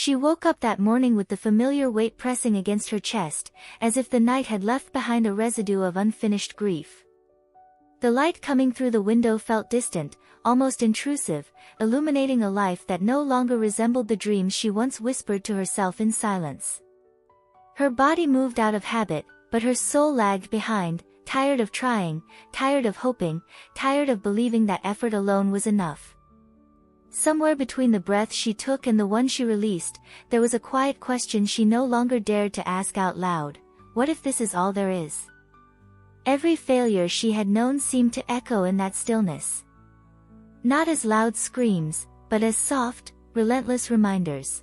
She woke up that morning with the familiar weight pressing against her chest, as if the night had left behind a residue of unfinished grief. The light coming through the window felt distant, almost intrusive, illuminating a life that no longer resembled the dreams she once whispered to herself in silence. Her body moved out of habit, but her soul lagged behind, tired of trying, tired of hoping, tired of believing that effort alone was enough. Somewhere between the breath she took and the one she released, there was a quiet question she no longer dared to ask out loud. What if this is all there is? Every failure she had known seemed to echo in that stillness. Not as loud screams, but as soft, relentless reminders.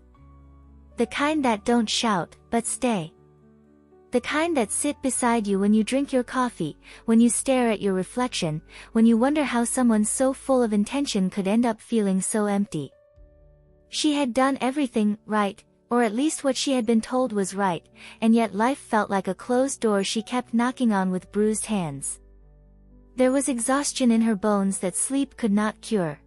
The kind that don't shout, but stay. The kind that sit beside you when you drink your coffee, when you stare at your reflection, when you wonder how someone so full of intention could end up feeling so empty. She had done everything right, or at least what she had been told was right, and yet life felt like a closed door she kept knocking on with bruised hands. There was exhaustion in her bones that sleep could not cure.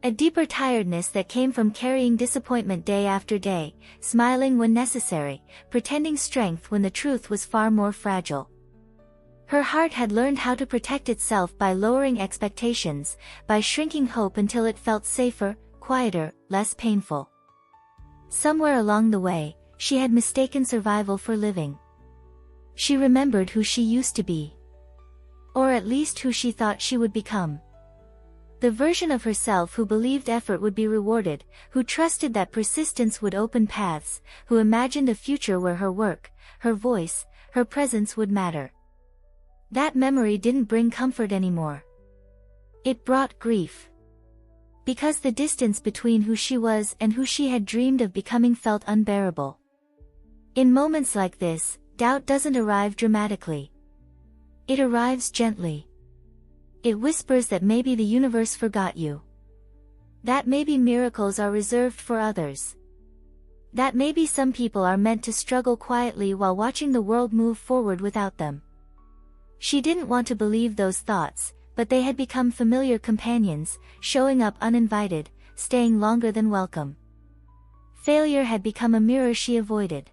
A deeper tiredness that came from carrying disappointment day after day, smiling when necessary, pretending strength when the truth was far more fragile. Her heart had learned how to protect itself by lowering expectations, by shrinking hope until it felt safer, quieter, less painful. Somewhere along the way, she had mistaken survival for living. She remembered who she used to be. Or at least who she thought she would become. The version of herself who believed effort would be rewarded, who trusted that persistence would open paths, who imagined a future where her work, her voice, her presence would matter. That memory didn't bring comfort anymore. It brought grief. Because the distance between who she was and who she had dreamed of becoming felt unbearable. In moments like this, doubt doesn't arrive dramatically. It arrives gently. It whispers that maybe the universe forgot you. That maybe miracles are reserved for others. That maybe some people are meant to struggle quietly while watching the world move forward without them. She didn't want to believe those thoughts, but they had become familiar companions, showing up uninvited, staying longer than welcome. Failure had become a mirror she avoided.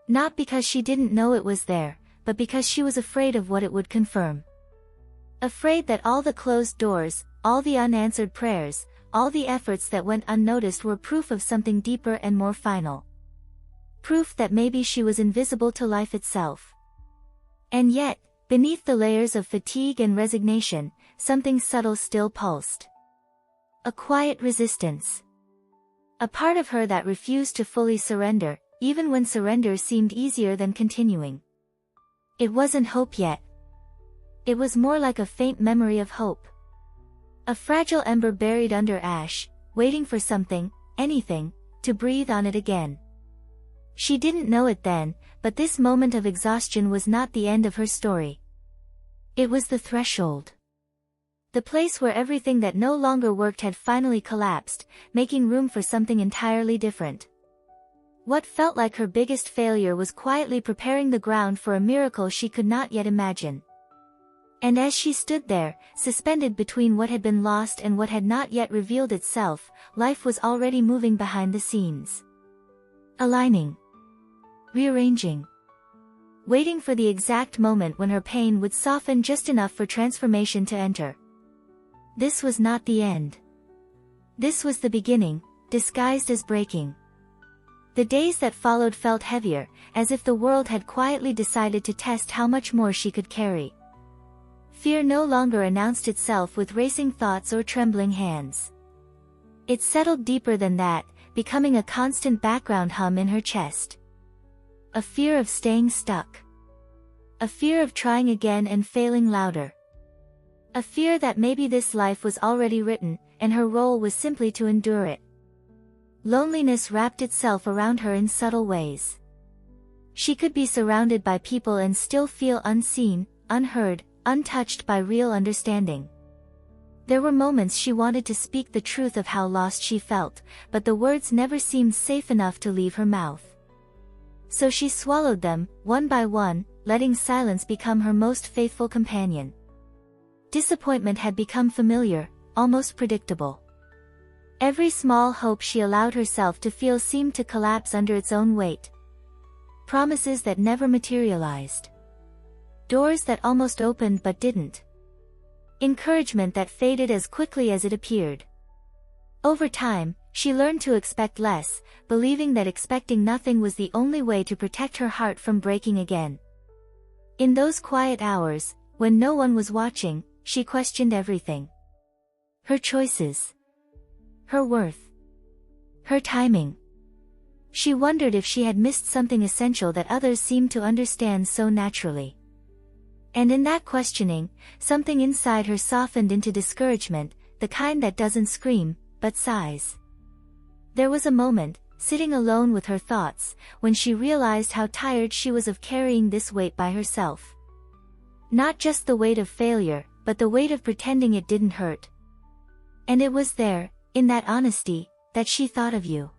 Not because she didn't know it was there, but because she was afraid of what it would confirm. Afraid that all the closed doors, all the unanswered prayers, all the efforts that went unnoticed were proof of something deeper and more final. Proof that maybe she was invisible to life itself. And yet, beneath the layers of fatigue and resignation, something subtle still pulsed. A quiet resistance. A part of her that refused to fully surrender, even when surrender seemed easier than continuing. It wasn't hope yet. It was more like a faint memory of hope. A fragile ember buried under ash, waiting for something, anything, to breathe on it again. She didn't know it then, but this moment of exhaustion was not the end of her story. It was the threshold. The place where everything that no longer worked had finally collapsed, making room for something entirely different. What felt like her biggest failure was quietly preparing the ground for a miracle she could not yet imagine. And as she stood there, suspended between what had been lost and what had not yet revealed itself, life was already moving behind the scenes. Aligning. Rearranging. Waiting for the exact moment when her pain would soften just enough for transformation to enter. This was not the end. This was the beginning, disguised as breaking. The days that followed felt heavier, as if the world had quietly decided to test how much more she could carry. Fear no longer announced itself with racing thoughts or trembling hands. It settled deeper than that, becoming a constant background hum in her chest. A fear of staying stuck. A fear of trying again and failing louder. A fear that maybe this life was already written, and her role was simply to endure it. Loneliness wrapped itself around her in subtle ways. She could be surrounded by people and still feel unseen, unheard, untouched by real understanding. There were moments she wanted to speak the truth of how lost she felt, but the words never seemed safe enough to leave her mouth. So she swallowed them, one by one, letting silence become her most faithful companion. Disappointment had become familiar, almost predictable. Every small hope she allowed herself to feel seemed to collapse under its own weight. Promises that never materialized. Doors that almost opened but didn't. Encouragement that faded as quickly as it appeared. Over time, she learned to expect less, believing that expecting nothing was the only way to protect her heart from breaking again. In those quiet hours, when no one was watching, she questioned everything. Her choices. Her worth. Her timing. She wondered if she had missed something essential that others seemed to understand so naturally. And in that questioning, something inside her softened into discouragement, the kind that doesn't scream, but sighs. There was a moment, sitting alone with her thoughts, when she realized how tired she was of carrying this weight by herself. Not just the weight of failure, but the weight of pretending it didn't hurt. And it was there, in that honesty, that she thought of you.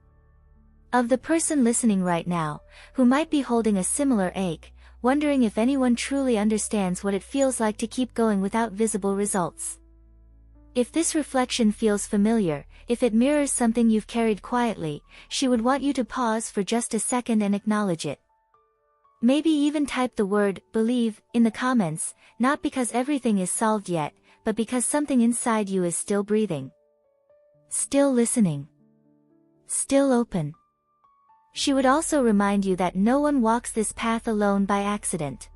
Of the person listening right now, who might be holding a similar ache, wondering if anyone truly understands what it feels like to keep going without visible results. If this reflection feels familiar, if it mirrors something you've carried quietly, she would want you to pause for just a second and acknowledge it. Maybe even type the word "believe" in the comments, not because everything is solved yet, but because something inside you is still breathing. Still listening. Still open. She would also remind you that no one walks this path alone by accident.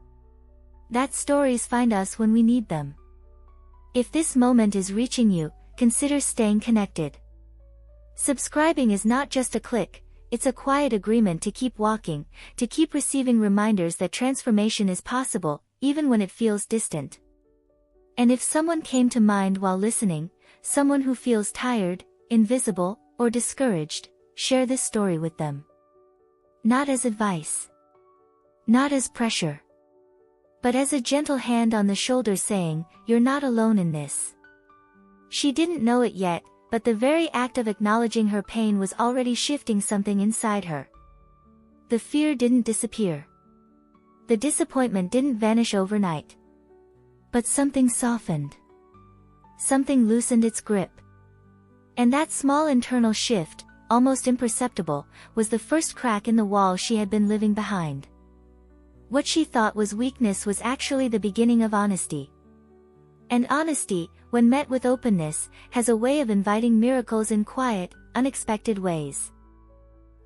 That stories find us when we need them. If this moment is reaching you, consider staying connected. Subscribing is not just a click, it's a quiet agreement to keep walking, to keep receiving reminders that transformation is possible, even when it feels distant. And if someone came to mind while listening, someone who feels tired, invisible, or discouraged, share this story with them. Not as advice. Not as pressure. But as a gentle hand on the shoulder saying, "You're not alone in this." She didn't know it yet, but the very act of acknowledging her pain was already shifting something inside her. The fear didn't disappear. The disappointment didn't vanish overnight. But something softened. Something loosened its grip. And that small internal shift, almost imperceptible, was the first crack in the wall she had been living behind. What she thought was weakness was actually the beginning of honesty. And honesty, when met with openness, has a way of inviting miracles in quiet, unexpected ways.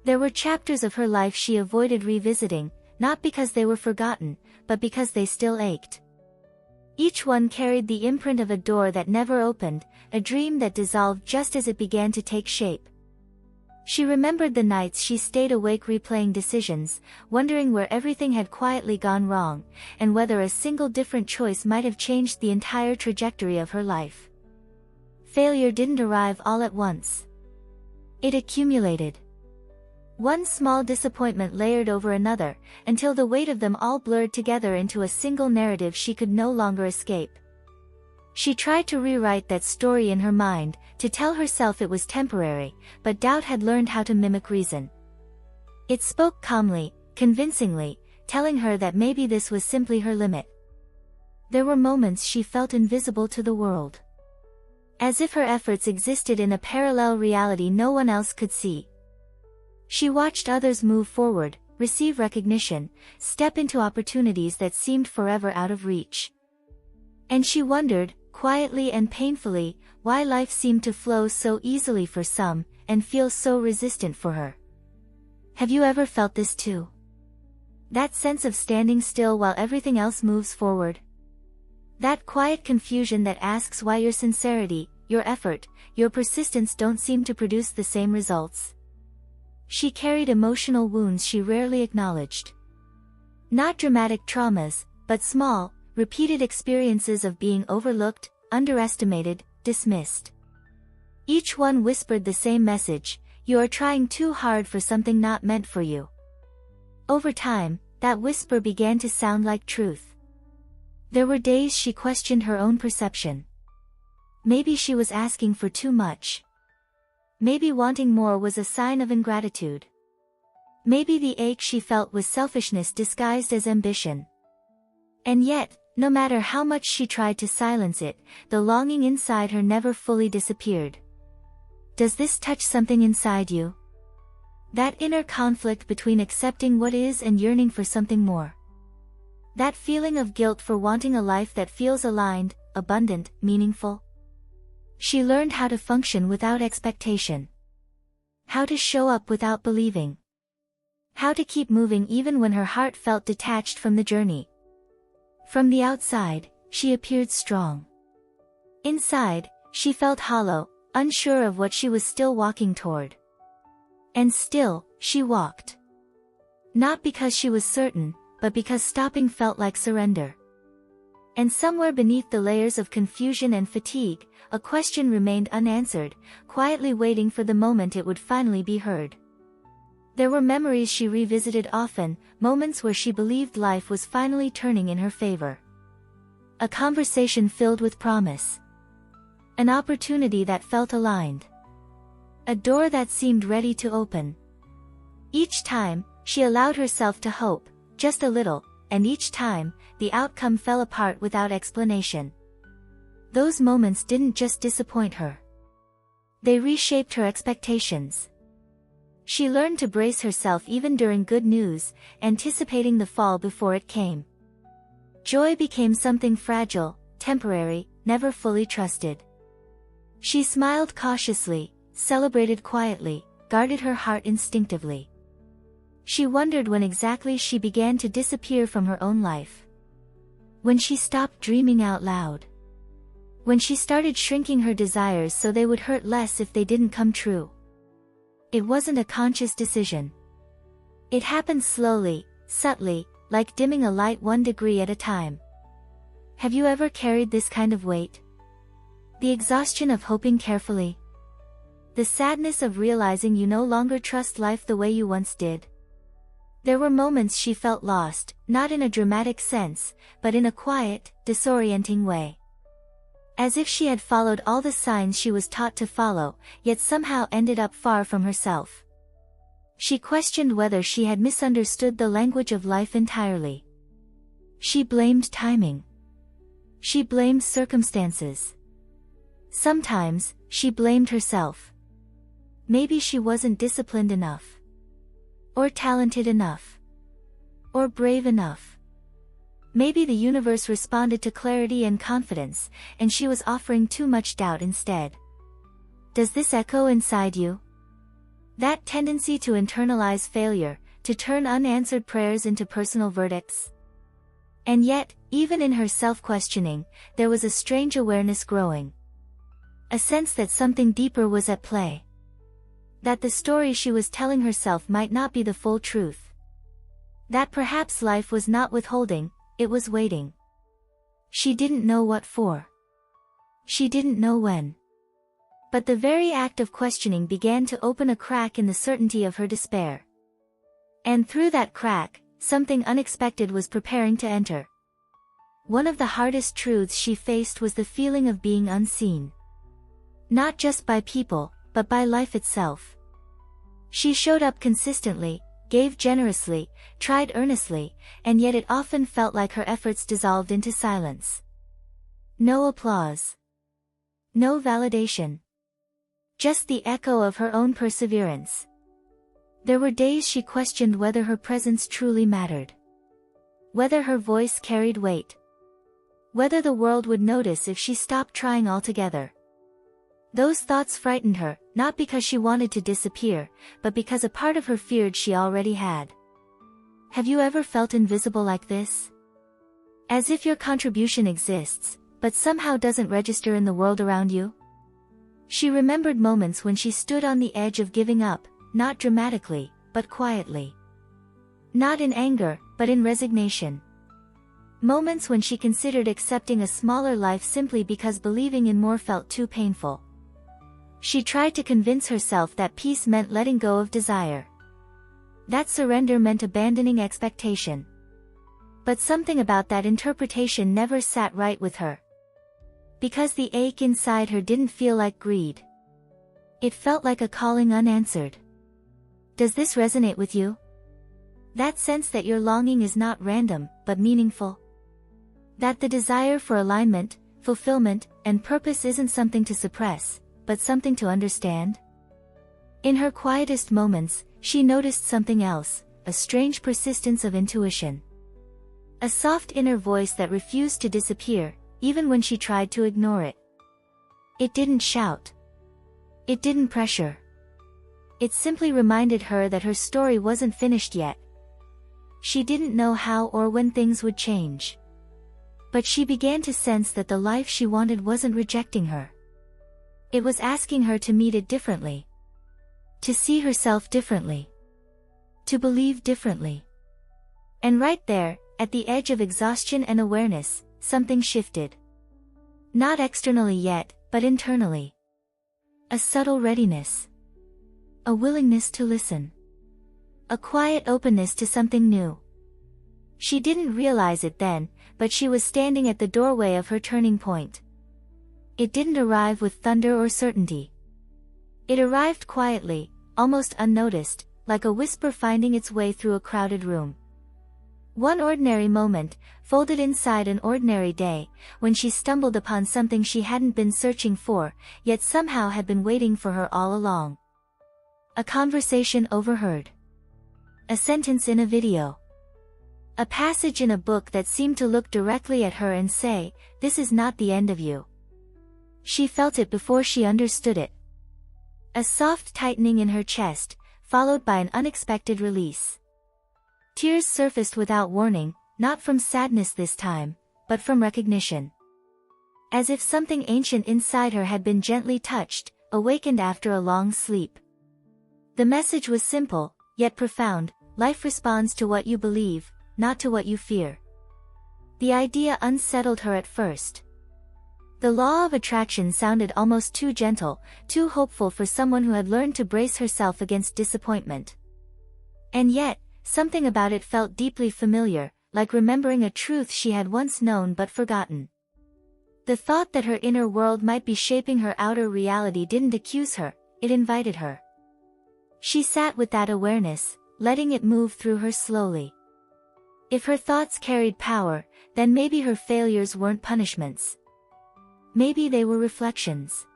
There were chapters of her life she avoided revisiting, not because they were forgotten, but because they still ached. Each one carried the imprint of a door that never opened, a dream that dissolved just as it began to take shape. She remembered the nights she stayed awake replaying decisions, wondering where everything had quietly gone wrong, and whether a single different choice might have changed the entire trajectory of her life. Failure didn't arrive all at once. It accumulated. One small disappointment layered over another, until the weight of them all blurred together into a single narrative she could no longer escape. She tried to rewrite that story in her mind, to tell herself it was temporary, but doubt had learned how to mimic reason. It spoke calmly, convincingly, telling her that maybe this was simply her limit. There were moments she felt invisible to the world. As if her efforts existed in a parallel reality no one else could see. She watched others move forward, receive recognition, step into opportunities that seemed forever out of reach. And she wondered, quietly and painfully, why life seemed to flow so easily for some, and feel so resistant for her. Have you ever felt this too? That sense of standing still while everything else moves forward? That quiet confusion that asks why your sincerity, your effort, your persistence don't seem to produce the same results? She carried emotional wounds she rarely acknowledged. Not dramatic traumas, but small, repeated experiences of being overlooked, underestimated, dismissed. Each one whispered the same message: you are trying too hard for something not meant for you. Over time, that whisper began to sound like truth. There were days she questioned her own perception. Maybe she was asking for too much. Maybe wanting more was a sign of ingratitude. Maybe the ache she felt was selfishness disguised as ambition. And yet, no matter how much she tried to silence it, the longing inside her never fully disappeared. Does this touch something inside you? That inner conflict between accepting what is and yearning for something more. That feeling of guilt for wanting a life that feels aligned, abundant, meaningful. She learned how to function without expectation. How to show up without believing. How to keep moving even when her heart felt detached from the journey. From the outside, she appeared strong. Inside, she felt hollow, unsure of what she was still walking toward. And still, she walked. Not because she was certain, but because stopping felt like surrender. And somewhere beneath the layers of confusion and fatigue, a question remained unanswered, quietly waiting for the moment it would finally be heard. There were memories she revisited often, moments where she believed life was finally turning in her favor. A conversation filled with promise. An opportunity that felt aligned. A door that seemed ready to open. Each time, she allowed herself to hope, just a little, and each time, the outcome fell apart without explanation. Those moments didn't just disappoint her. They reshaped her expectations. She learned to brace herself even during good news, anticipating the fall before it came. Joy became something fragile, temporary, never fully trusted. She smiled cautiously, celebrated quietly, guarded her heart instinctively. She wondered when exactly she began to disappear from her own life. When she stopped dreaming out loud. When she started shrinking her desires so they would hurt less if they didn't come true. It wasn't a conscious decision. It happened slowly, subtly, like dimming a light 1 degree at a time. Have you ever carried this kind of weight? The exhaustion of hoping carefully. The sadness of realizing you no longer trust life the way you once did. There were moments she felt lost, not in a dramatic sense, but in a quiet, disorienting way. As if she had followed all the signs she was taught to follow, yet somehow ended up far from herself. She questioned whether she had misunderstood the language of life entirely. She blamed timing. She blamed circumstances. Sometimes, she blamed herself. Maybe she wasn't disciplined enough. Or talented enough. Or brave enough. Maybe the universe responded to clarity and confidence, and she was offering too much doubt instead. Does this echo inside you? That tendency to internalize failure, to turn unanswered prayers into personal verdicts? And yet, even in her self-questioning, there was a strange awareness growing. A sense that something deeper was at play. That the story she was telling herself might not be the full truth. That perhaps life was not withholding, it was waiting. She didn't know what for. She didn't know when. But the very act of questioning began to open a crack in the certainty of her despair. And through that crack, something unexpected was preparing to enter. One of the hardest truths she faced was the feeling of being unseen. Not just by people, but by life itself. She showed up consistently, gave generously, tried earnestly, and yet it often felt like her efforts dissolved into silence. No applause. No validation. Just the echo of her own perseverance. There were days she questioned whether her presence truly mattered. Whether her voice carried weight. Whether the world would notice if she stopped trying altogether. Those thoughts frightened her, not because she wanted to disappear, but because a part of her feared she already had. Have you ever felt invisible like this? As if your contribution exists, but somehow doesn't register in the world around you? She remembered moments when she stood on the edge of giving up, not dramatically, but quietly. Not in anger, but in resignation. Moments when she considered accepting a smaller life simply because believing in more felt too painful. She tried to convince herself that peace meant letting go of desire. That surrender meant abandoning expectation. But something about that interpretation never sat right with her. Because the ache inside her didn't feel like greed. It felt like a calling unanswered. Does this resonate with you? That sense that your longing is not random, but meaningful? That the desire for alignment, fulfillment, and purpose isn't something to suppress, but something to understand? In her quietest moments, she noticed something else, a strange persistence of intuition. A soft inner voice that refused to disappear, even when she tried to ignore it. It didn't shout. It didn't pressure. It simply reminded her that her story wasn't finished yet. She didn't know how or when things would change. But she began to sense that the life she wanted wasn't rejecting her. It was asking her to meet it differently. To see herself differently. To believe differently. And right there, at the edge of exhaustion and awareness, something shifted. Not externally yet, but internally. A subtle readiness. A willingness to listen. A quiet openness to something new. She didn't realize it then, but she was standing at the doorway of her turning point. It didn't arrive with thunder or certainty. It arrived quietly, almost unnoticed, like a whisper finding its way through a crowded room. One ordinary moment, folded inside an ordinary day, when she stumbled upon something she hadn't been searching for, yet somehow had been waiting for her all along. A conversation overheard. A sentence in a video. A passage in a book that seemed to look directly at her and say, "This is not the end of you." She felt it before she understood it. A soft tightening in her chest, followed by an unexpected release. Tears surfaced without warning, not from sadness this time, but from recognition. As if something ancient inside her had been gently touched, awakened after a long sleep. The message was simple, yet profound: life responds to what you believe, not to what you fear. The idea unsettled her at first. The law of attraction sounded almost too gentle, too hopeful for someone who had learned to brace herself against disappointment. And yet, something about it felt deeply familiar, like remembering a truth she had once known but forgotten. The thought that her inner world might be shaping her outer reality didn't accuse her, it invited her. She sat with that awareness, letting it move through her slowly. If her thoughts carried power, then maybe her failures weren't punishments. Maybe they were reflections.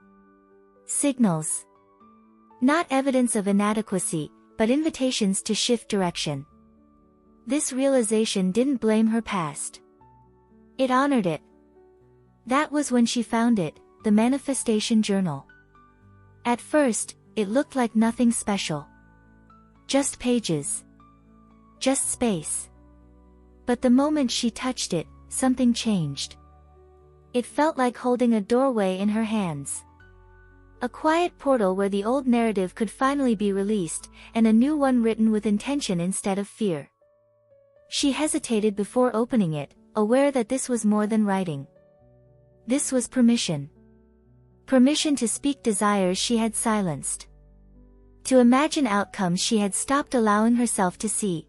Signals. Not evidence of inadequacy, but invitations to shift direction. This realization didn't blame her past. It honored it. That was when she found it, the manifestation journal. At first, it looked like nothing special. Just pages. Just space. But the moment she touched it, something changed. It felt like holding a doorway in her hands. A quiet portal where the old narrative could finally be released, and a new one written with intention instead of fear. She hesitated before opening it, aware that this was more than writing. This was permission. Permission to speak desires she had silenced. To imagine outcomes she had stopped allowing herself to see.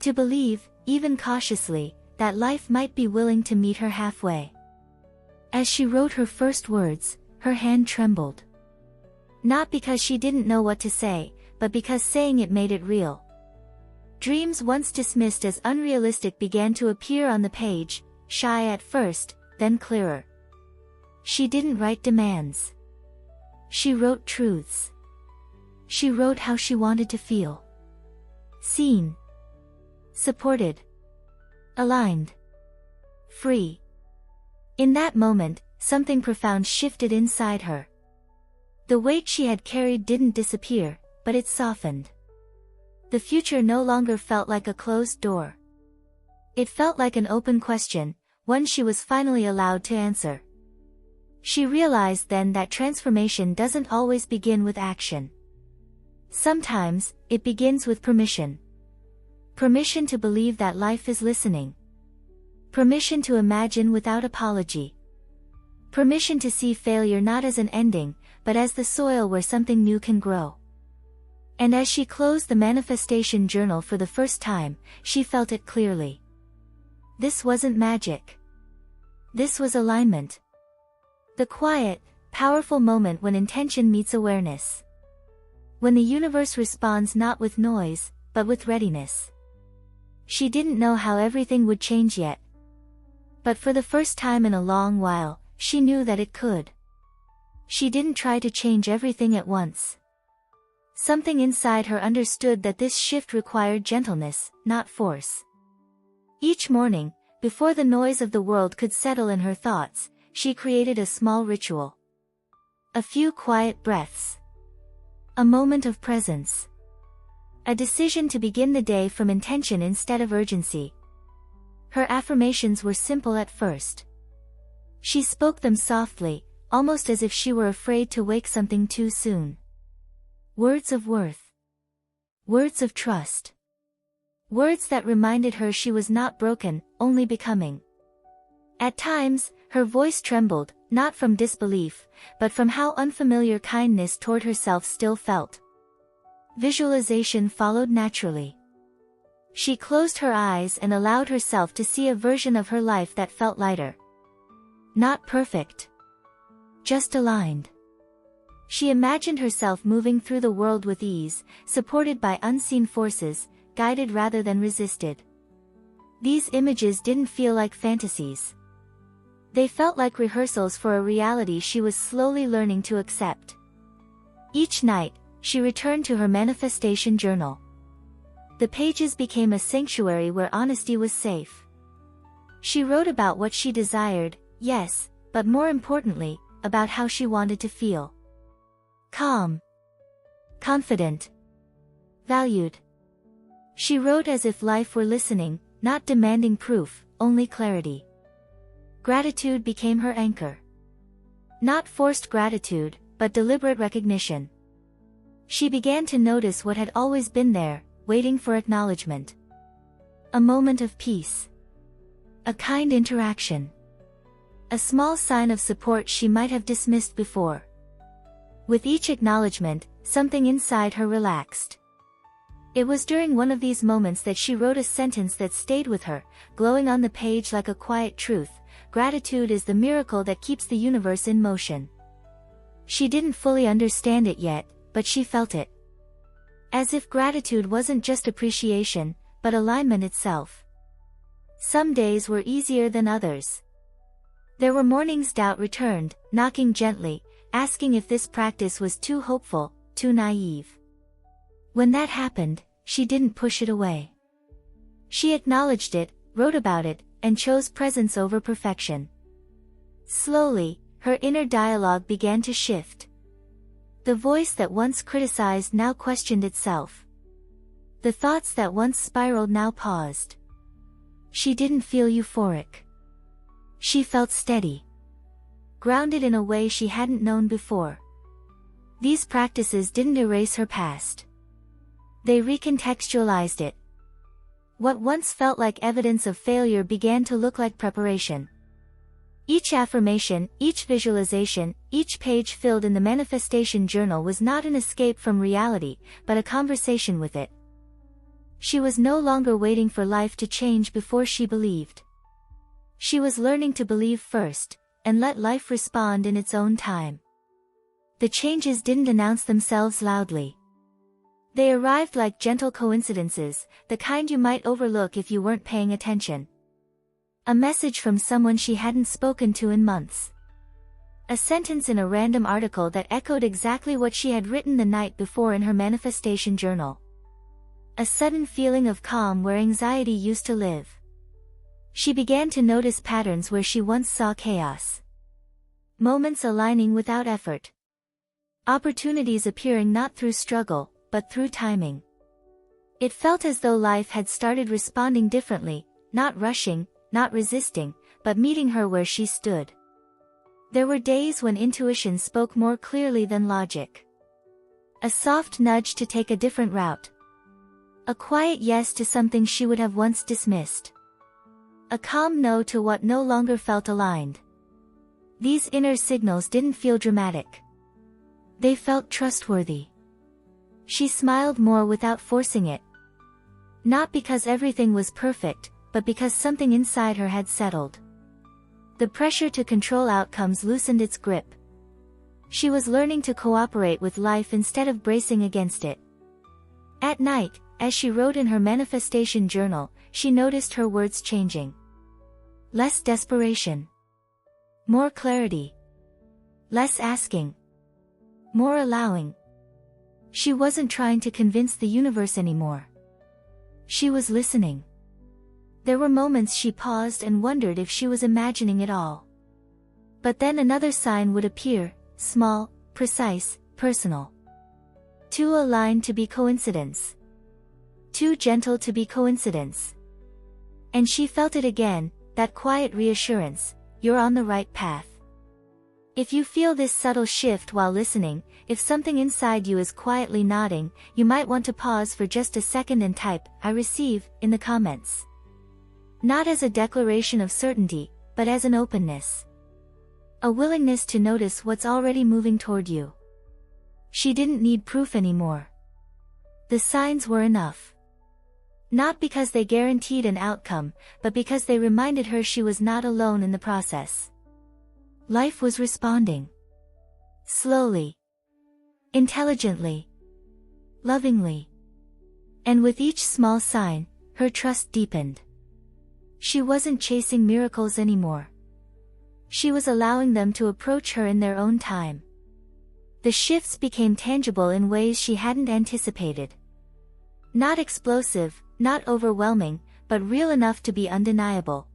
To believe, even cautiously, that life might be willing to meet her halfway. As she wrote her first words, her hand trembled. Not because she didn't know what to say, but because saying it made it real. Dreams once dismissed as unrealistic began to appear on the page, shy at first, then clearer. She didn't write demands. She wrote truths. She wrote how she wanted to feel. Seen. Supported. Aligned. Free. In that moment, something profound shifted inside her. The weight she had carried didn't disappear, but it softened. The future no longer felt like a closed door. It felt like an open question, one she was finally allowed to answer. She realized then that transformation doesn't always begin with action. Sometimes, it begins with permission. Permission to believe that life is listening. Permission to imagine without apology. Permission to see failure not as an ending, but as the soil where something new can grow. And as she closed the manifestation journal for the first time, she felt it clearly. This wasn't magic. This was alignment. The quiet, powerful moment when intention meets awareness. When the universe responds not with noise, but with readiness. She didn't know how everything would change yet. But for the first time in a long while, she knew that it could. She didn't try to change everything at once. Something inside her understood that this shift required gentleness, not force. Each morning, before the noise of the world could settle in her thoughts, she created a small ritual. A few quiet breaths. A moment of presence. A decision to begin the day from intention instead of urgency. Her affirmations were simple at first. She spoke them softly, almost as if she were afraid to wake something too soon. Words of worth. Words of trust. Words that reminded her she was not broken, only becoming. At times, her voice trembled, not from disbelief, but from how unfamiliar kindness toward herself still felt. Visualization followed naturally. She closed her eyes and allowed herself to see a version of her life that felt lighter. Not perfect. Just aligned. She imagined herself moving through the world with ease, supported by unseen forces, guided rather than resisted. These images didn't feel like fantasies. They felt like rehearsals for a reality she was slowly learning to accept. Each night, she returned to her manifestation journal. The pages became a sanctuary where honesty was safe. She wrote about what she desired, yes, but more importantly, about how she wanted to feel. Calm. Confident. Valued. She wrote as if life were listening, not demanding proof, only clarity. Gratitude became her anchor. Not forced gratitude, but deliberate recognition. She began to notice what had always been there, waiting for acknowledgement. A moment of peace. A kind interaction. A small sign of support she might have dismissed before. With each acknowledgement, something inside her relaxed. It was during one of these moments that she wrote a sentence that stayed with her, glowing on the page like a quiet truth: gratitude is the miracle that keeps the universe in motion. She didn't fully understand it yet, but she felt it. As if gratitude wasn't just appreciation, but alignment itself. Some days were easier than others. There were mornings doubt returned, knocking gently, asking if this practice was too hopeful, too naive. When that happened, she didn't push it away. She acknowledged it, wrote about it, and chose presence over perfection. Slowly, her inner dialogue began to shift. The voice that once criticized now questioned itself. The thoughts that once spiraled now paused. She didn't feel euphoric. She felt steady. Grounded in a way she hadn't known before. These practices didn't erase her past. They recontextualized it. What once felt like evidence of failure began to look like preparation. Each affirmation, each visualization, each page filled in the manifestation journal was not an escape from reality, but a conversation with it. She was no longer waiting for life to change before she believed. She was learning to believe first, and let life respond in its own time. The changes didn't announce themselves loudly. They arrived like gentle coincidences, the kind you might overlook if you weren't paying attention. A message from someone she hadn't spoken to in months. A sentence in a random article that echoed exactly what she had written the night before in her manifestation journal. A sudden feeling of calm where anxiety used to live. She began to notice patterns where she once saw chaos. Moments aligning without effort. Opportunities appearing not through struggle, but through timing. It felt as though life had started responding differently, not rushing, not resisting, but meeting her where she stood. There were days when intuition spoke more clearly than logic. A soft nudge to take a different route. A quiet yes to something she would have once dismissed. A calm no to what no longer felt aligned. These inner signals didn't feel dramatic. They felt trustworthy. She smiled more without forcing it. Not because everything was perfect, but because something inside her had settled. The pressure to control outcomes loosened its grip. She was learning to cooperate with life instead of bracing against it. At night, as she wrote in her manifestation journal, she noticed her words changing. Less desperation. More clarity. Less asking. More allowing. She wasn't trying to convince the universe anymore. She was listening. There were moments she paused and wondered if she was imagining it all. But then another sign would appear, small, precise, personal. Too aligned to be coincidence. Too gentle to be coincidence. And she felt it again, that quiet reassurance, you're on the right path. If you feel this subtle shift while listening, if something inside you is quietly nodding, you might want to pause for just a second and type, I receive, in the comments. Not as a declaration of certainty, but as an openness. A willingness to notice what's already moving toward you. She didn't need proof anymore. The signs were enough. Not because they guaranteed an outcome, but because they reminded her she was not alone in the process. Life was responding. Slowly. Intelligently. Lovingly. And with each small sign, her trust deepened. She wasn't chasing miracles anymore. She was allowing them to approach her in their own time. The shifts became tangible in ways she hadn't anticipated. Not explosive, not overwhelming, but real enough to be undeniable.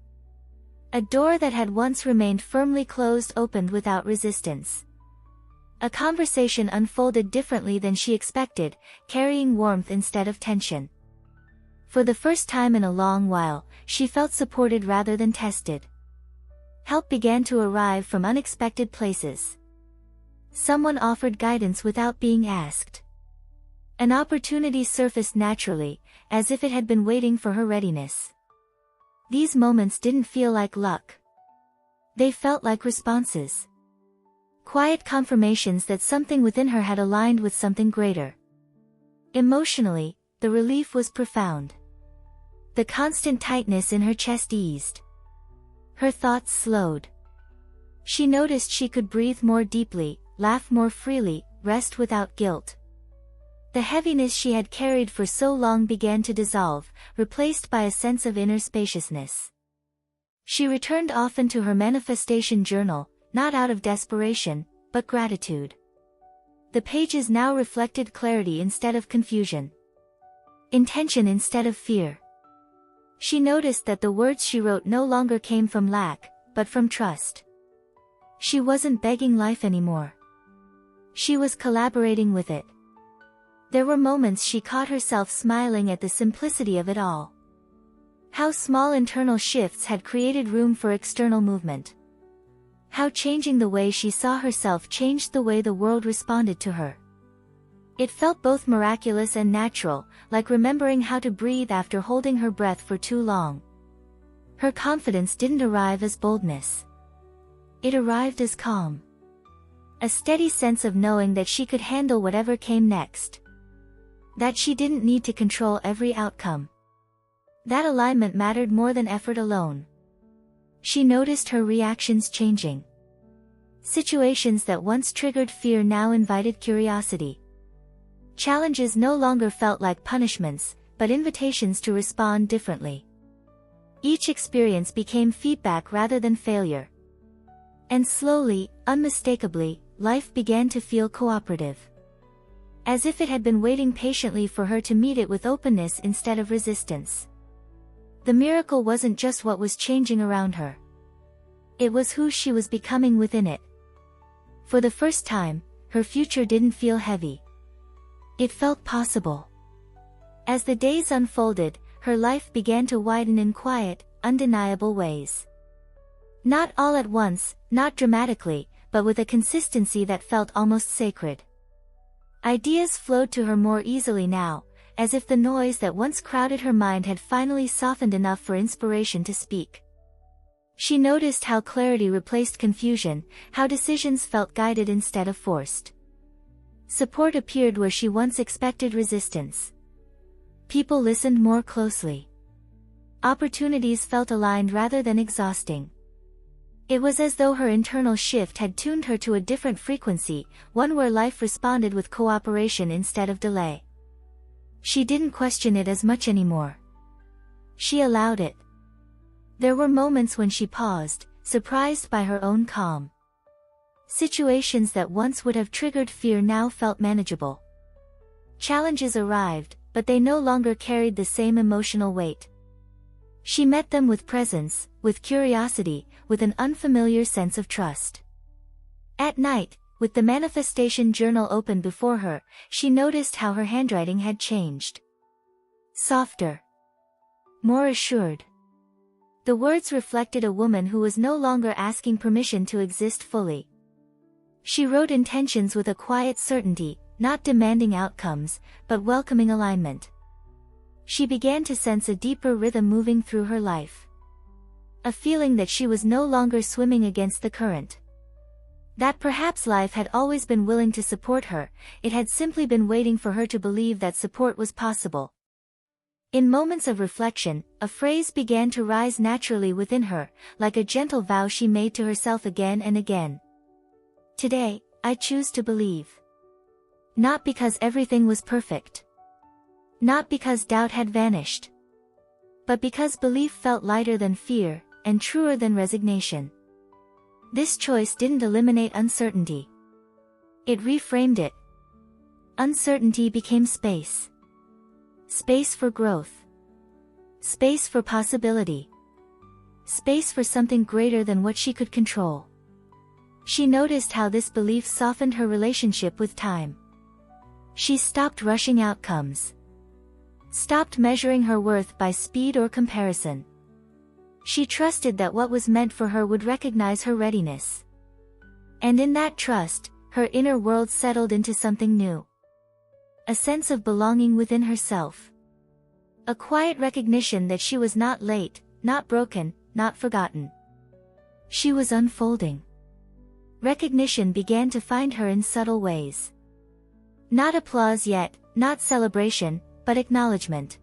A door that had once remained firmly closed opened without resistance. A conversation unfolded differently than she expected, carrying warmth instead of tension. For the first time in a long while, she felt supported rather than tested. Help began to arrive from unexpected places. Someone offered guidance without being asked. An opportunity surfaced naturally, as if it had been waiting for her readiness. These moments didn't feel like luck. They felt like responses. Quiet confirmations that something within her had aligned with something greater. Emotionally, the relief was profound. The constant tightness in her chest eased. Her thoughts slowed. She noticed she could breathe more deeply, laugh more freely, rest without guilt. The heaviness she had carried for so long began to dissolve, replaced by a sense of inner spaciousness. She returned often to her manifestation journal, not out of desperation, but gratitude. The pages now reflected clarity instead of confusion. Intention instead of fear. She noticed that the words she wrote no longer came from lack, but from trust. She wasn't begging life anymore. She was collaborating with it. There were moments she caught herself smiling at the simplicity of it all. How small internal shifts had created room for external movement. How changing the way she saw herself changed the way the world responded to her. It felt both miraculous and natural, like remembering how to breathe after holding her breath for too long. Her confidence didn't arrive as boldness. It arrived as calm. A steady sense of knowing that she could handle whatever came next. That she didn't need to control every outcome. That alignment mattered more than effort alone. She noticed her reactions changing. Situations that once triggered fear now invited curiosity. Challenges no longer felt like punishments, but invitations to respond differently. Each experience became feedback rather than failure. And slowly, unmistakably, life began to feel cooperative. As if it had been waiting patiently for her to meet it with openness instead of resistance. The miracle wasn't just what was changing around her. It was who she was becoming within it. For the first time, her future didn't feel heavy. It felt possible. As the days unfolded, her life began to widen in quiet, undeniable ways. Not all at once, not dramatically, but with a consistency that felt almost sacred. Ideas flowed to her more easily now, as if the noise that once crowded her mind had finally softened enough for inspiration to speak. She noticed how clarity replaced confusion, how decisions felt guided instead of forced. Support appeared where she once expected resistance. People listened more closely. Opportunities felt aligned rather than exhausting. It was as though her internal shift had tuned her to a different frequency, one where life responded with cooperation instead of delay. She didn't question it as much anymore. She allowed it. There were moments when she paused, surprised by her own calm. Situations that once would have triggered fear now felt manageable. Challenges arrived, but they no longer carried the same emotional weight. She met them with presence, with curiosity, with an unfamiliar sense of trust. At night, with the manifestation journal open before her, she noticed how her handwriting had changed. Softer. More assured. The words reflected a woman who was no longer asking permission to exist fully. She wrote intentions with a quiet certainty, not demanding outcomes, but welcoming alignment. She began to sense a deeper rhythm moving through her life. A feeling that she was no longer swimming against the current. That perhaps life had always been willing to support her, it had simply been waiting for her to believe that support was possible. In moments of reflection, a phrase began to rise naturally within her, like a gentle vow she made to herself again and again. Today, I choose to believe. Not because everything was perfect. Not because doubt had vanished. But because belief felt lighter than fear, and truer than resignation. This choice didn't eliminate uncertainty. It reframed it. Uncertainty became space. Space for growth. Space for possibility. Space for something greater than what she could control. She noticed how this belief softened her relationship with time. She stopped rushing outcomes. Stopped measuring her worth by speed or comparison. She trusted that what was meant for her would recognize her readiness. And in that trust, her inner world settled into something new. A sense of belonging within herself. A quiet recognition that she was not late, not broken, not forgotten. She was unfolding. Recognition began to find her in subtle ways. Not applause yet, not celebration, but acknowledgement.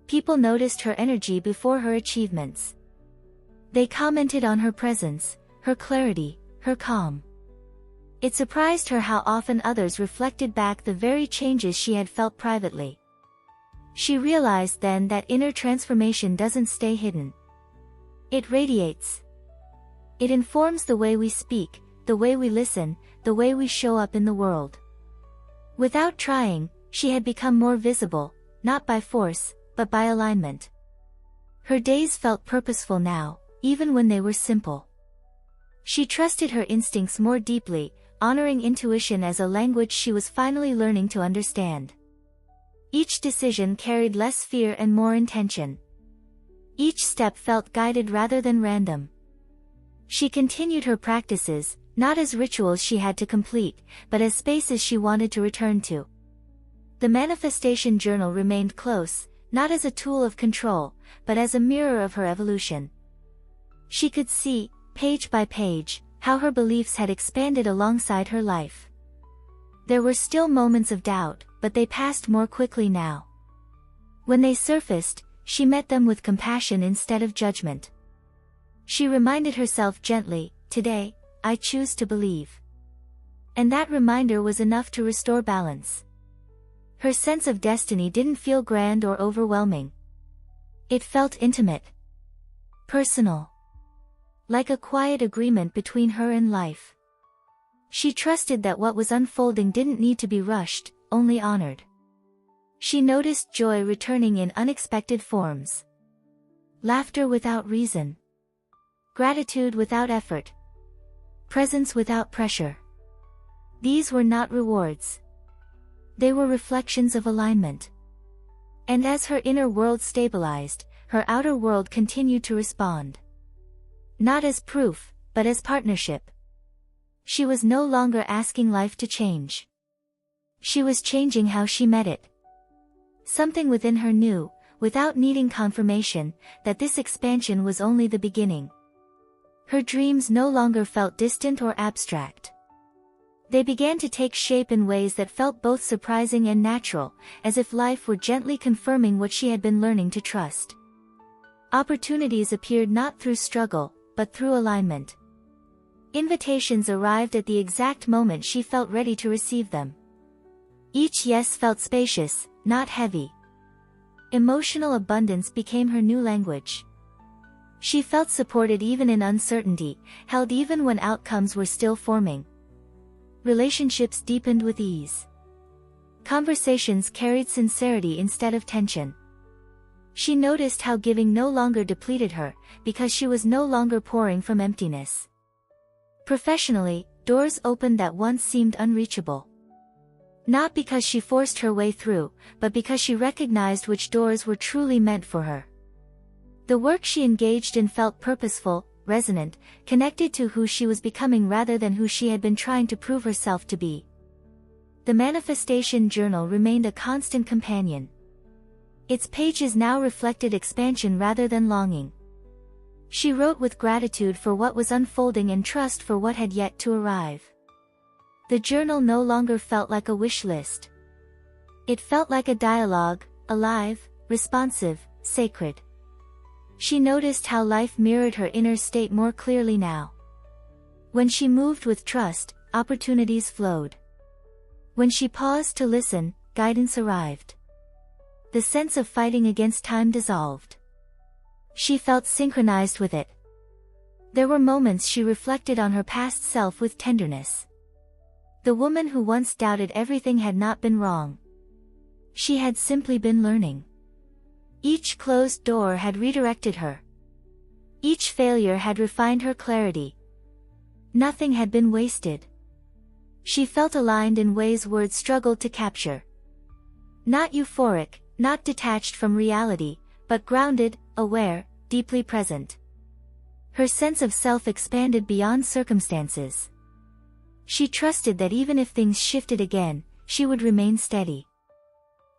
People noticed her energy before her achievements. They commented on her presence, her clarity, her calm. It surprised her how often others reflected back the very changes she had felt privately. She realized then that inner transformation doesn't stay hidden. It radiates. It informs the way we speak, the way we listen, the way we show up in the world. Without trying, she had become more visible, not by force, but by alignment. Her days felt purposeful now, even when they were simple. She trusted her instincts more deeply, honoring intuition as a language she was finally learning to understand. Each decision carried less fear and more intention. Each step felt guided rather than random. She continued her practices, not as rituals she had to complete, but as spaces she wanted to return to. The manifestation journal remained close, not as a tool of control, but as a mirror of her evolution. She could see, page by page, how her beliefs had expanded alongside her life. There were still moments of doubt, but they passed more quickly now. When they surfaced, she met them with compassion instead of judgment. She reminded herself gently, "Today, I choose to believe." And that reminder was enough to restore balance. Her sense of destiny didn't feel grand or overwhelming. It felt intimate. Personal. Like a quiet agreement between her and life. She trusted that what was unfolding didn't need to be rushed, only honored. She noticed joy returning in unexpected forms. Laughter without reason. Gratitude without effort. Presence without pressure. These were not rewards. They were reflections of alignment. And as her inner world stabilized, her outer world continued to respond. Not as proof, but as partnership. She was no longer asking life to change. She was changing how she met it. Something within her knew, without needing confirmation, that this expansion was only the beginning. Her dreams no longer felt distant or abstract. They began to take shape in ways that felt both surprising and natural, as if life were gently confirming what she had been learning to trust. Opportunities appeared not through struggle, but through alignment. Invitations arrived at the exact moment she felt ready to receive them. Each yes felt spacious, not heavy. Emotional abundance became her new language. She felt supported even in uncertainty, held even when outcomes were still forming. Relationships deepened with ease. Conversations carried sincerity instead of tension. She noticed how giving no longer depleted her, because she was no longer pouring from emptiness. Professionally, doors opened that once seemed unreachable. Not because she forced her way through, but because she recognized which doors were truly meant for her. The work she engaged in felt purposeful, resonant, connected to who she was becoming rather than who she had been trying to prove herself to be. The manifestation journal remained a constant companion. Its pages now reflected expansion rather than longing. She wrote with gratitude for what was unfolding and trust for what had yet to arrive. The journal no longer felt like a wish list. It felt like a dialogue, alive, responsive, sacred. She noticed how life mirrored her inner state more clearly now. When she moved with trust, opportunities flowed. When she paused to listen, guidance arrived. The sense of fighting against time dissolved. She felt synchronized with it. There were moments she reflected on her past self with tenderness. The woman who once doubted everything had not been wrong. She had simply been learning. Each closed door had redirected her. Each failure had refined her clarity. Nothing had been wasted. She felt aligned in ways words struggled to capture. Not euphoric, not detached from reality, but grounded, aware, deeply present. Her sense of self expanded beyond circumstances. She trusted that even if things shifted again, she would remain steady.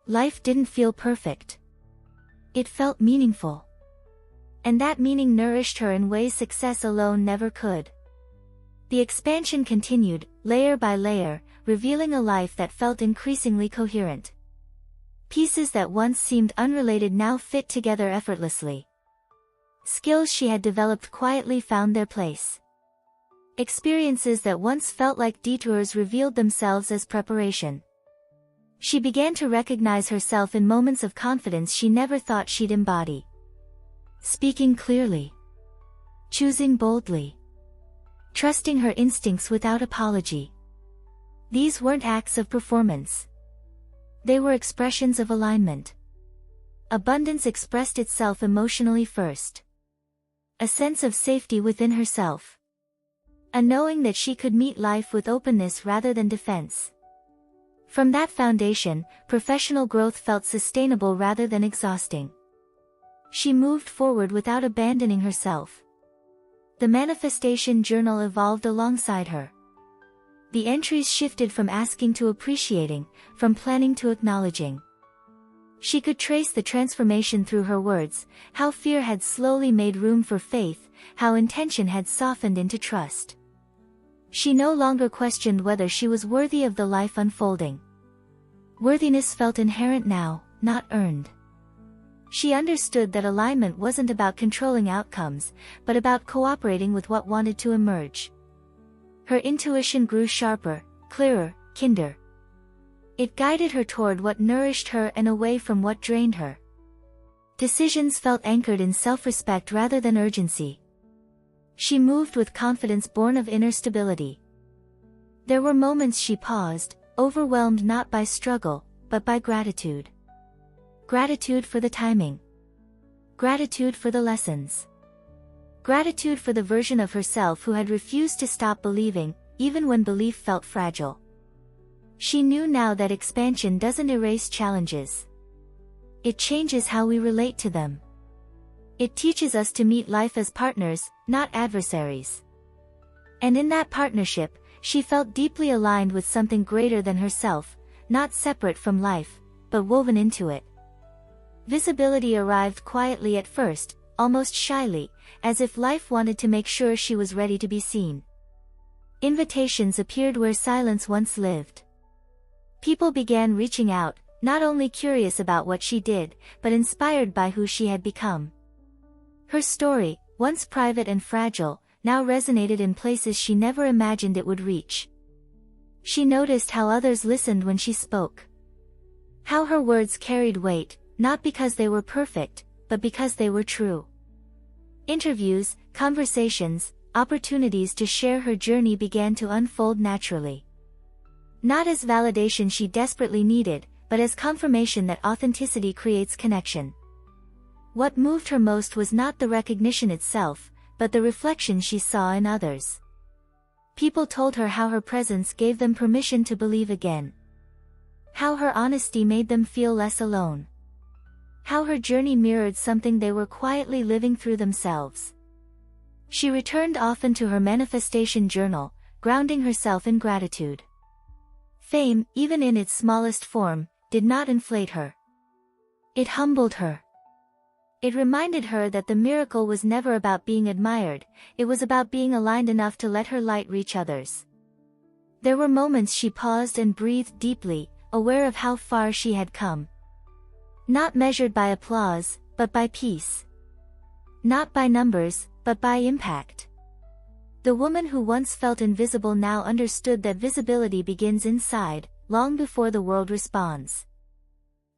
Life didn't feel perfect. It felt meaningful. And that meaning nourished her in ways success alone never could. The expansion continued, layer by layer, revealing a life that felt increasingly coherent. Pieces that once seemed unrelated now fit together effortlessly. Skills she had developed quietly found their place. Experiences that once felt like detours revealed themselves as preparation. She began to recognize herself in moments of confidence she never thought she'd embody. Speaking clearly. Choosing boldly. Trusting her instincts without apology. These weren't acts of performance. They were expressions of alignment. Abundance expressed itself emotionally first. A sense of safety within herself. A knowing that she could meet life with openness rather than defense. From that foundation, professional growth felt sustainable rather than exhausting. She moved forward without abandoning herself. The manifestation journal evolved alongside her. The entries shifted from asking to appreciating, from planning to acknowledging. She could trace the transformation through her words, how fear had slowly made room for faith, how intention had softened into trust. She no longer questioned whether she was worthy of the life unfolding. Worthiness felt inherent now, not earned. She understood that alignment wasn't about controlling outcomes, but about cooperating with what wanted to emerge. Her intuition grew sharper, clearer, kinder. It guided her toward what nourished her and away from what drained her. Decisions felt anchored in self-respect rather than urgency. She moved with confidence born of inner stability. There were moments she paused, overwhelmed not by struggle, but by gratitude. Gratitude for the timing. Gratitude for the lessons. Gratitude for the version of herself who had refused to stop believing, even when belief felt fragile. She knew now that expansion doesn't erase challenges. It changes how we relate to them. It teaches us to meet life as partners, not adversaries. And in that partnership, she felt deeply aligned with something greater than herself, not separate from life, but woven into it. Visibility arrived quietly at first, almost shyly, as if life wanted to make sure she was ready to be seen. Invitations appeared where silence once lived. People began reaching out, not only curious about what she did, but inspired by who she had become. Her story, once private and fragile, now resonated in places she never imagined it would reach. She noticed how others listened when she spoke. How her words carried weight, not because they were perfect, but because they were true. Interviews, conversations, opportunities to share her journey began to unfold naturally. Not as validation she desperately needed, but as confirmation that authenticity creates connection. What moved her most was not the recognition itself, but the reflection she saw in others. People told her how her presence gave them permission to believe again. How her honesty made them feel less alone. How her journey mirrored something they were quietly living through themselves. She returned often to her manifestation journal, grounding herself in gratitude. Fame, even in its smallest form, did not inflate her. It humbled her. It reminded her that the miracle was never about being admired, it was about being aligned enough to let her light reach others. There were moments she paused and breathed deeply, aware of how far she had come. Not measured by applause, but by peace. Not by numbers, but by impact. The woman who once felt invisible now understood that visibility begins inside, long before the world responds.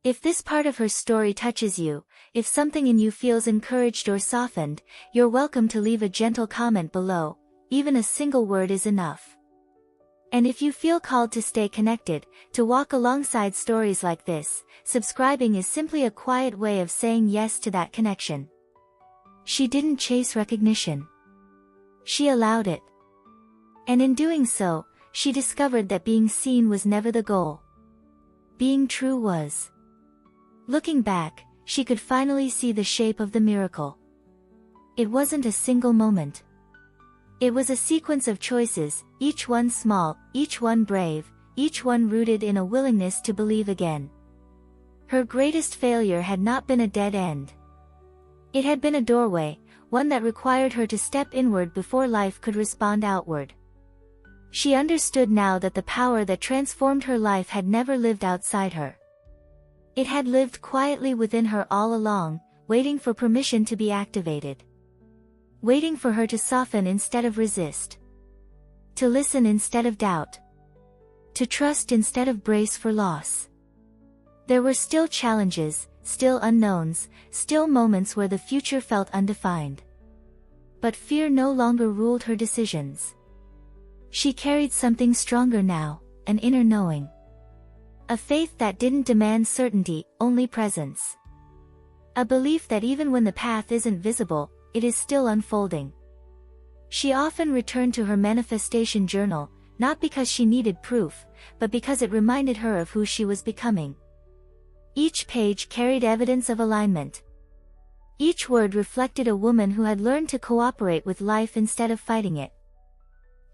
If this part of her story touches you, if something in you feels encouraged or softened, you're welcome to leave a gentle comment below, even a single word is enough. And if you feel called to stay connected, to walk alongside stories like this, subscribing is simply a quiet way of saying yes to that connection. She didn't chase recognition. She allowed it. And in doing so, she discovered that being seen was never the goal. Being true was. Looking back, she could finally see the shape of the miracle. It wasn't a single moment. It was a sequence of choices, each one small, each one brave, each one rooted in a willingness to believe again. Her greatest failure had not been a dead end. It had been a doorway, one that required her to step inward before life could respond outward. She understood now that the power that transformed her life had never lived outside her. It had lived quietly within her all along, waiting for permission to be activated. Waiting for her to soften instead of resist. To listen instead of doubt. To trust instead of brace for loss. There were still challenges, still unknowns, still moments where the future felt undefined. But fear no longer ruled her decisions. She carried something stronger now, an inner knowing. A faith that didn't demand certainty, only presence. A belief that even when the path isn't visible, it is still unfolding. She often returned to her manifestation journal, not because she needed proof, but because it reminded her of who she was becoming. Each page carried evidence of alignment. Each word reflected a woman who had learned to cooperate with life instead of fighting it.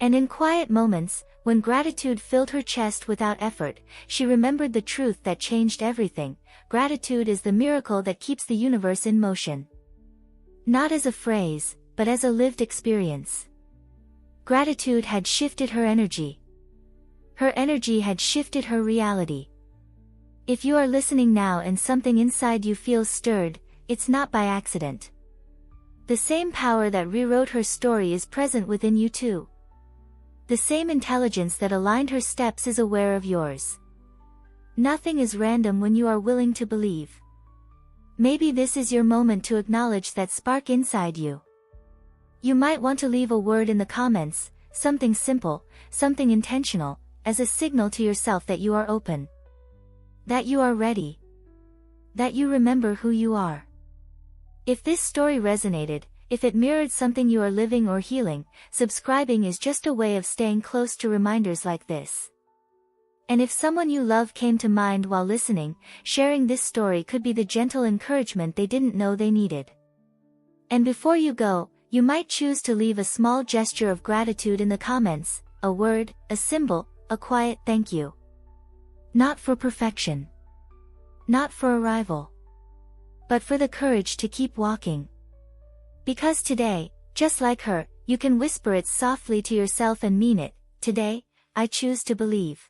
And in quiet moments, when gratitude filled her chest without effort, she remembered the truth that changed everything. Gratitude is the miracle that keeps the universe in motion. Not as a phrase, but as a lived experience. Gratitude had shifted her energy. Her energy had shifted her reality. If you are listening now and something inside you feels stirred, it's not by accident. The same power that rewrote her story is present within you too. The same intelligence that aligned her steps is aware of yours. Nothing is random when you are willing to believe. Maybe this is your moment to acknowledge that spark inside you. You might want to leave a word in the comments, something simple, something intentional, as a signal to yourself that you are open. That you are ready. That you remember who you are. If this story resonated, if it mirrored something you are living or healing, subscribing is just a way of staying close to reminders like this. And if someone you love came to mind while listening, sharing this story could be the gentle encouragement they didn't know they needed. And before you go, you might choose to leave a small gesture of gratitude in the comments, a word, a symbol, a quiet thank you. Not for perfection. Not for arrival. But for the courage to keep walking. Because today, just like her, you can whisper it softly to yourself and mean it. Today, I choose to believe.